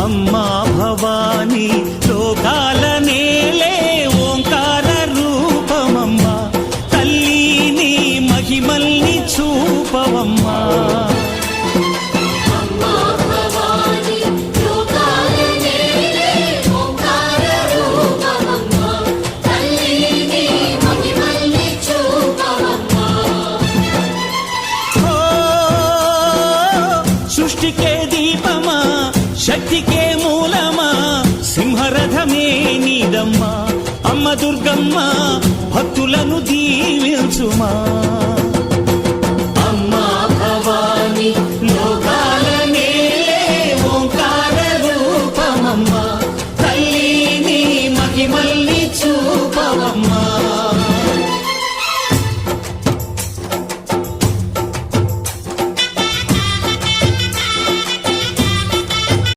అమ్మా భవానీ లోకాల నేలే ఓంకార రూపమమ్మా, తల్లి నీ మహిమల్ని చూపవమ్మా. సృష్టికే దీపమా, శక్తికే మూలమా, సింహరథమే నీదమ్మా. అమ్మ దుర్గమ్మ భక్తులను దీవించుమా.